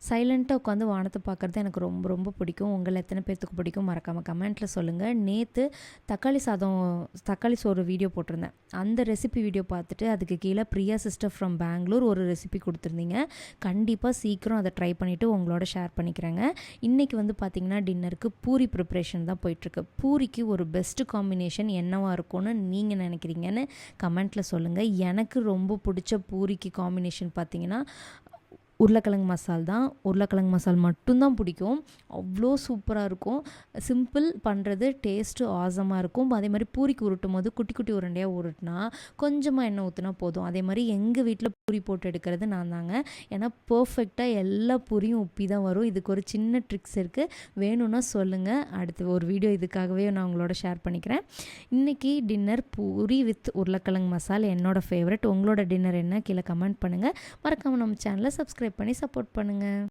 சைலண்ட்டாக உட்காந்து வானத்தை பார்க்குறது எனக்கு ரொம்ப ரொம்ப பிடிக்கும். உங்களை எத்தனை பேர்த்துக்கு பிடிக்கும் மறக்காமல் கமெண்ட்டில் சொல்லுங்கள். நேற்று தக்காளி சோறு வீடியோ போட்டிருந்தேன். அந்த ரெசிபி வீடியோ பார்த்துட்டு அதுக்கு கீழே பிரியா சிஸ்டர் ஃப்ரம் பெங்களூர் ஒரு ரெசிபி கொடுத்துருந்தீங்க. கண்டிப்பாக சீக்கிரம் அதை ட்ரை பண்ணிவிட்டு உங்களோட ஷேர் பண்ணிக்கிறேங்க. இன்றைக்கி பார்த்திங்கன்னா டின்னருக்கு பூரி ப்ரிப்ரேஷன் தான் போயிட்டுருக்கு. பூரிக்கு ஒரு பெஸ்ட்டு காம்பினேஷன் என்னவாக இருக்கும்னு நீங்கள் நினைக்கிறீங்கன்னு கமெண்ட்டில் சொல்லுங்கள். எனக்கு ரொம்ப பிடிச்ச பூரிக்கு காம்பினேஷன் பார்த்திங்கன்னா உருளைக்கிழங்கு மசால் தான். உருளைக்கிழங்கு மசால் மட்டும்தான் பிடிக்கும். அவ்வளோ சூப்பராக இருக்கும். சிம்பிள், பண்ணுறது டேஸ்ட்டு ஆசமாக இருக்கும். அதே மாதிரி பூரிக்கு உருட்டும் போது குட்டி குட்டி உருண்டையாக உருட்டினா கொஞ்சமாக எண்ணெய் ஊற்றினா போதும். அதே மாதிரி எங்கள் வீட்டில் பூரி போட்டு எடுக்கிறது நான் தாங்க. ஏன்னா பர்ஃபெக்டாக எல்லா பூரியும் உப்பி தான் வரும். இதுக்கு ஒரு சின்ன ட்ரிக்ஸ் இருக்குது, வேணும்னா சொல்லுங்கள். அடுத்து ஒரு வீடியோ இதுக்காகவே நான் உங்களோட ஷேர் பண்ணிக்கிறேன். இன்றைக்கி டின்னர் பூரி வித் உருளைக்கிழங்கு மசால் என்னோடய ஃபேவரட். உங்களோட டின்னர் என்ன கீழே கமெண்ட் பண்ணுங்கள். மறக்காமல் நம்ம சேனலை சப்ஸ்கிரைப் பண்ணி சப்போர்ட் பண்ணுங்கள்.